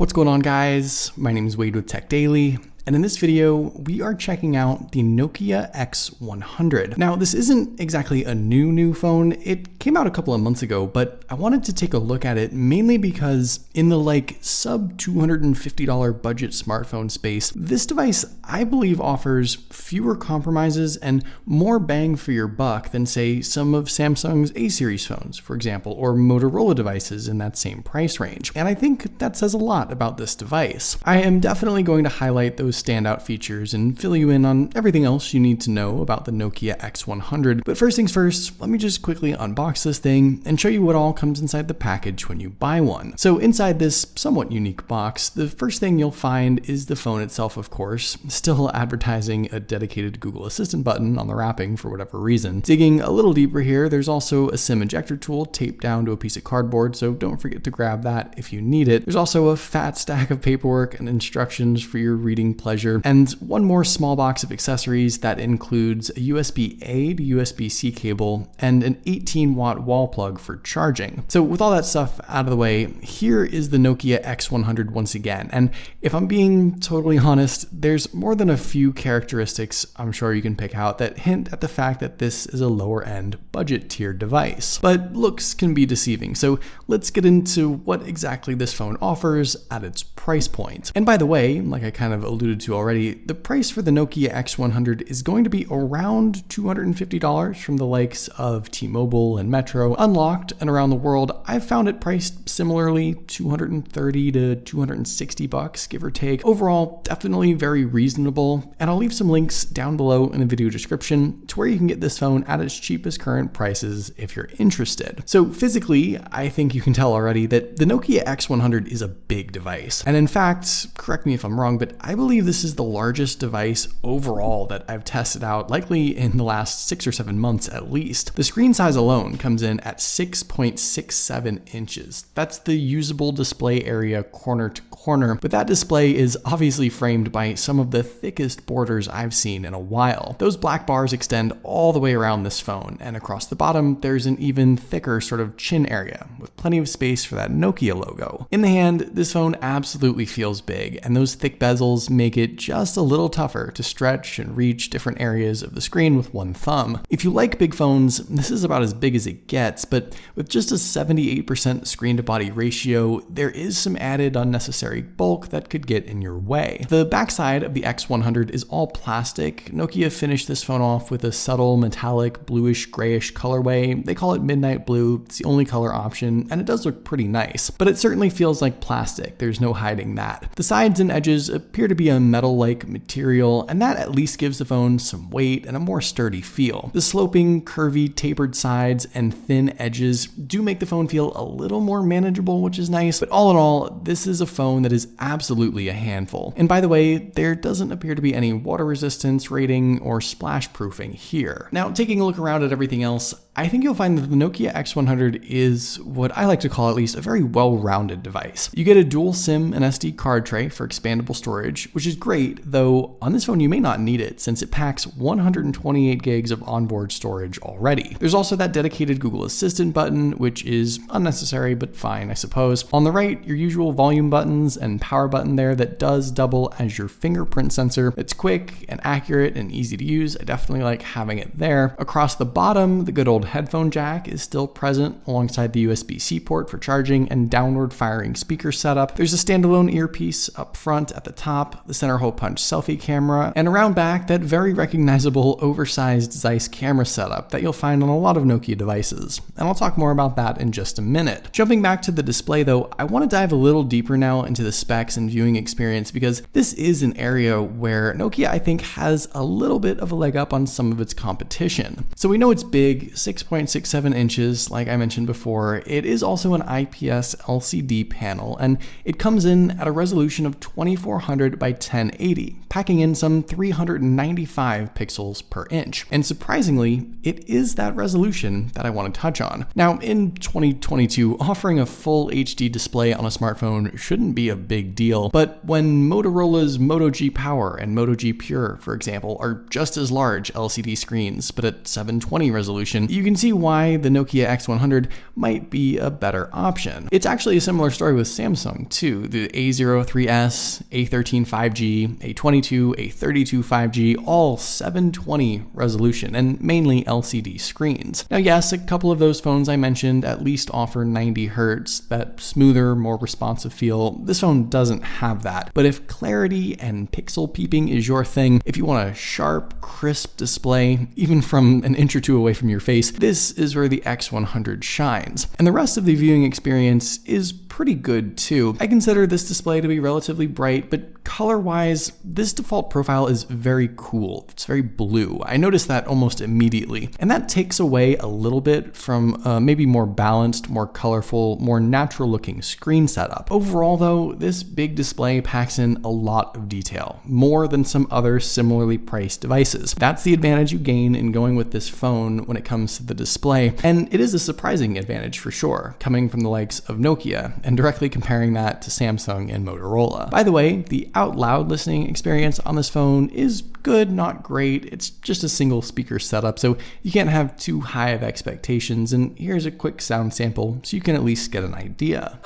What's going on, guys? My name is Wade with TechDaily, and in this video, we are checking out the Nokia X100. Now, this isn't exactly a new phone. It came out a couple of months ago, but I wanted to take a look at it mainly because in the sub $250 budget smartphone space, this device, I believe, offers fewer compromises and more bang for your buck than, say, some of Samsung's A-series phones, for example, or Motorola devices in that same price range. And I think that says a lot about this device. I am definitely going to highlight those standout features and fill you in on everything else you need to know about the Nokia X100. But first things first, let me just quickly unbox this thing and show you what all comes inside the package when you buy one. So inside this somewhat unique box, the first thing you'll find is the phone itself, of course, still advertising a dedicated Google Assistant button on the wrapping for whatever reason. Digging a little deeper here, there's also a SIM ejector tool taped down to a piece of cardboard, so don't forget to grab that if you need it. There's also a fat stack of paperwork and instructions for your reading pleasure, and one more small box of accessories that includes a USB-A to USB-C cable and an 18-watt wall plug for charging. So with all that stuff out of the way, here is the Nokia X100 once again, and if I'm being totally honest, there's more than a few characteristics I'm sure you can pick out that hint at the fact that this is a lower-end budget tier device. But looks can be deceiving, so let's get into what exactly this phone offers at its price point. And by the way, like I kind of alluded to already, the price for the Nokia X100 is going to be around $250 from the likes of T-Mobile and Metro. Unlocked and around the world, I've found it priced similarly, $230 to $260, give or take. Overall, definitely very reasonable, and I'll leave some links down below in the video description to where you can get this phone at its cheapest current prices if you're interested. So physically, I think you can tell already that the Nokia X100 is a big device. And in fact, correct me if I'm wrong, but I believe this is the largest device overall that I've tested out, likely in the last 6 or 7 months at least. The screen size alone comes in at 6.67 inches. That's the usable display area corner to corner, but that display is obviously framed by some of the thickest borders I've seen in a while. Those black bars extend all the way around this phone, and across the bottom, there's an even thicker sort of chin area with plenty of space for that Nokia logo. In the hand, this phone absolutely feels big, and those thick bezels make it just a little tougher to stretch and reach different areas of the screen with one thumb. If you like big phones, this is about as big as it gets, but with just a 78% screen to body ratio, there is some added unnecessary bulk that could get in your way. The backside of the X100 is all plastic. Nokia finished this phone off with a subtle metallic bluish grayish colorway. They call it midnight blue. It's the only color option, and it does look pretty nice, but it certainly feels like plastic. There's no hiding that. The sides and edges appear to be a metal-like material, and that at least gives the phone some weight and a more sturdy feel. The sloping, curvy, tapered sides and thin edges do make the phone feel a little more manageable, which is nice, but all in all, this is a phone that is absolutely a handful. And by the way, there doesn't appear to be any water resistance rating or splash proofing here. Now, taking a look around at everything else, I think you'll find that the Nokia X100 is what I like to call at least a very well-rounded device. You get a dual SIM and SD card tray for expandable storage, which is great, though on this phone you may not need it since it packs 128 gigs of onboard storage already. There's also that dedicated Google Assistant button, which is unnecessary but fine, I suppose. On the right, your usual volume buttons and power button there that does double as your fingerprint sensor. It's quick and accurate and easy to use. I definitely like having it there. Across the bottom, the good old headphone jack is still present alongside the USB-C port for charging and downward firing speaker setup. There's a standalone earpiece up front at the top, the center hole punch selfie camera, and around back that very recognizable oversized Zeiss camera setup that you'll find on a lot of Nokia devices. And I'll talk more about that in just a minute. Jumping back to the display though, I want to dive a little deeper now into the specs and viewing experience because this is an area where Nokia I think has a little bit of a leg up on some of its competition. So we know it's big, 6.67 inches, like I mentioned before. It is also an IPS LCD panel, and it comes in at a resolution of 2400 by 1080, packing in some 395 pixels per inch. And surprisingly, it is that resolution that I want to touch on. Now, in 2022, offering a full HD display on a smartphone shouldn't be a big deal, but when Motorola's Moto G Power and Moto G Pure, for example, are just as large LCD screens, but at 720 resolution, you you can see why the Nokia X100 might be a better option. It's actually a similar story with Samsung too. The A03s, A13 5G, A22, A32 5G, all 720 resolution and mainly LCD screens. Now yes, a couple of those phones I mentioned at least offer 90 Hz, that smoother, more responsive feel. This phone doesn't have that. But if clarity and pixel peeping is your thing, if you want a sharp, crisp display, even from an inch or two away from your face, this is where the X100 shines. And the rest of the viewing experience is pretty good too. I consider this display to be relatively bright, but color-wise, this default profile is very cool. It's very blue. I noticed that almost immediately. And that takes away a little bit from maybe more balanced, more colorful, more natural-looking screen setup. Overall though, this big display packs in a lot of detail, more than some other similarly priced devices. That's the advantage you gain in going with this phone when it comes to the display, and it is a surprising advantage for sure, coming from the likes of Nokia, and directly comparing that to Samsung and Motorola. By the way, the out loud listening experience on this phone is good, not great. It's just a single speaker setup, so you can't have too high of expectations, and here's a quick sound sample so you can at least get an idea.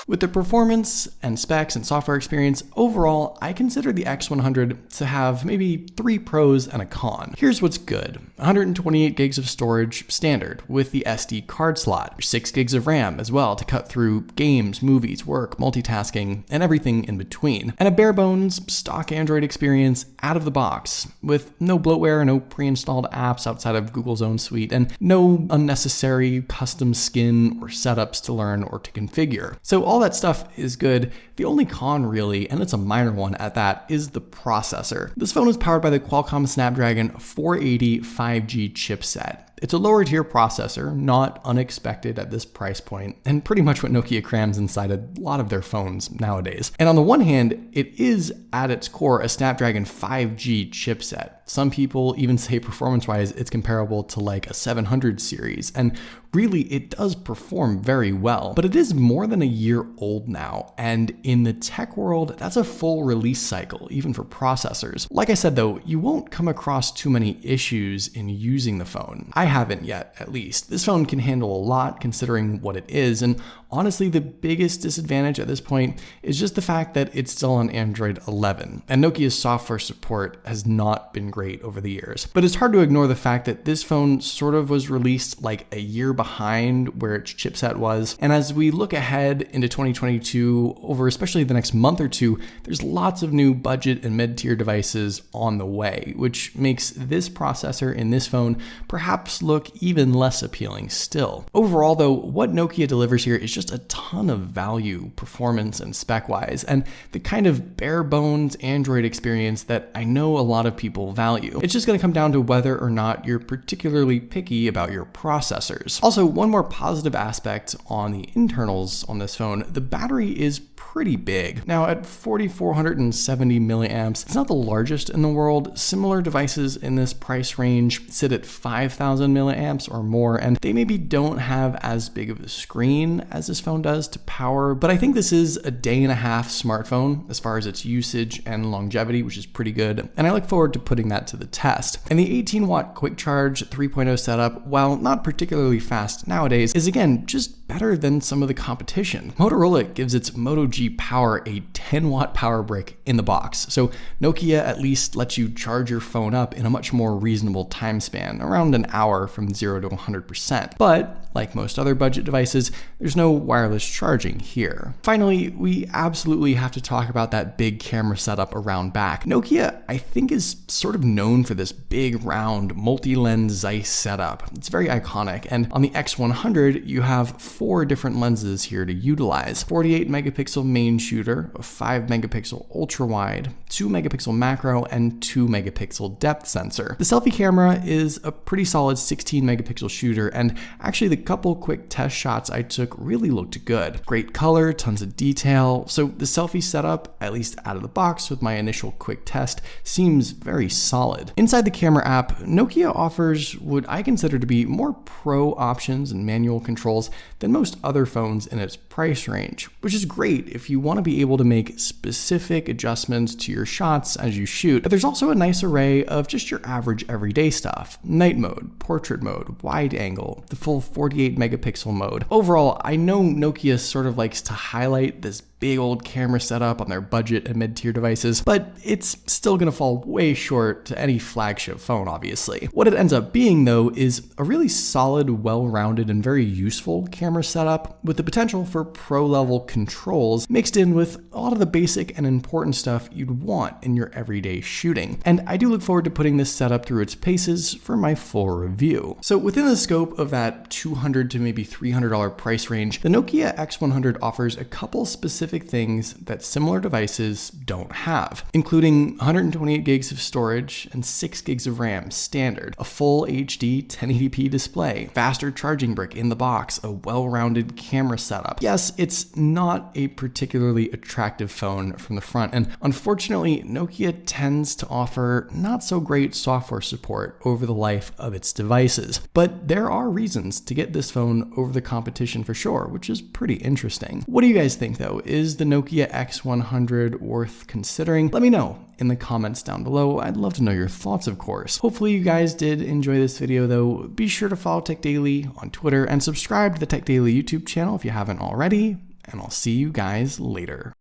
With the performance and specs and software experience, overall, I consider the X100 to have maybe 3 pros and a con. Here's what's good. 128 gigs of storage standard with the SD card slot. 6 gigs of RAM as well to cut through games, movies, work, multitasking, and everything in between. And a bare bones stock Android experience out of the box with no bloatware, no pre-installed apps outside of Google's own suite, and no unnecessary custom skin or setups to learn or to configure. So all that stuff is good. The only con really, and it's a minor one at that, is the processor. This phone is powered by the Qualcomm Snapdragon 480 5G chipset. It's a lower tier processor, not unexpected at this price point, and pretty much what Nokia crams inside a lot of their phones nowadays. And on the one hand, it is at its core a Snapdragon 5G chipset. Some people even say performance-wise it's comparable to like a 700 series, and really it does perform very well. But it is more than a year old now, and in the tech world, that's a full release cycle, even for processors. Like I said though, you won't come across too many issues in using the phone. I haven't yet, at least. This phone can handle a lot considering what it is, and honestly, the biggest disadvantage at this point is just the fact that it's still on Android 11, and Nokia's software support has not been great over the years. But it's hard to ignore the fact that this phone sort of was released like a year behind where its chipset was, and as we look ahead into 2022, over especially the next month or two, there's lots of new budget and mid-tier devices on the way, which makes this processor in this phone perhaps look even less appealing still. Overall though, what Nokia delivers here is just a ton of value, performance, and spec-wise, and the kind of bare bones Android experience that I know a lot of people value. It's just going to come down to whether or not you're particularly picky about your processors. Also, one more positive aspect on the internals on this phone, the battery is pretty big. Now at 4,470 milliamps, it's not the largest in the world. Similar devices in this price range sit at 5,000 milliamps or more, and they maybe don't have as big of a screen as this phone does to power, but I think this is a day-and-a-half smartphone as far as its usage and longevity, which is pretty good, and I look forward to putting that to the test. And the 18-watt quick charge 3.0 setup, while not particularly fast nowadays, is again just better than some of the competition. Motorola gives its Moto G Power a 10-watt power brick in the box, so Nokia at least lets you charge your phone up in a much more reasonable time span, around an hour from 0 to 100%. But like most other budget devices, there's no wireless charging here. Finally, we absolutely have to talk about that big camera setup around back. Nokia, I think, is sort of known for this big, round, multi-lens Zeiss setup. It's very iconic, and on the X100, you have 4 different lenses here to utilize. 48 megapixel main shooter, a 5 megapixel ultra wide, 2 megapixel macro, and 2 megapixel depth sensor. The selfie camera is a pretty solid 16 megapixel shooter, and actually the couple quick test shots I took really looked good. Great color, tons of detail, so the selfie setup, at least out of the box with my initial quick test, seems very solid. Inside the camera app, Nokia offers what I consider to be more pro options and manual controls than than most other phones in its price range, which is great if you want to be able to make specific adjustments to your shots as you shoot. But there's also a nice array of just your average everyday stuff: night mode, portrait mode, wide angle, the full 48 megapixel mode. Overall, I know Nokia sort of likes to highlight this big old camera setup on their budget and mid-tier devices, but it's still gonna fall way short to any flagship phone, obviously. What it ends up being, though, is a really solid, well-rounded, and very useful camera setup with the potential for pro-level controls mixed in with a lot of the basic and important stuff you'd want in your everyday shooting. And I do look forward to putting this setup through its paces for my full review. So within the scope of that $200 to maybe $300 price range, the Nokia X100 offers a couple specific things that similar devices don't have, including 128 gigs of storage and 6 gigs of RAM standard, a full HD 1080p display, faster charging brick in the box, a well-rounded camera setup. Yes, it's not a particularly attractive phone from the front, and unfortunately, Nokia tends to offer not so great software support over the life of its devices. But there are reasons to get this phone over the competition for sure, which is pretty interesting. What do you guys think though? Is the Nokia X100 worth considering? Let me know in the comments down below. I'd love to know your thoughts, of course. Hopefully you guys did enjoy this video though. Be sure to follow TechDaily on Twitter and subscribe to the TechDaily YouTube channel if you haven't already, and I'll see you guys later.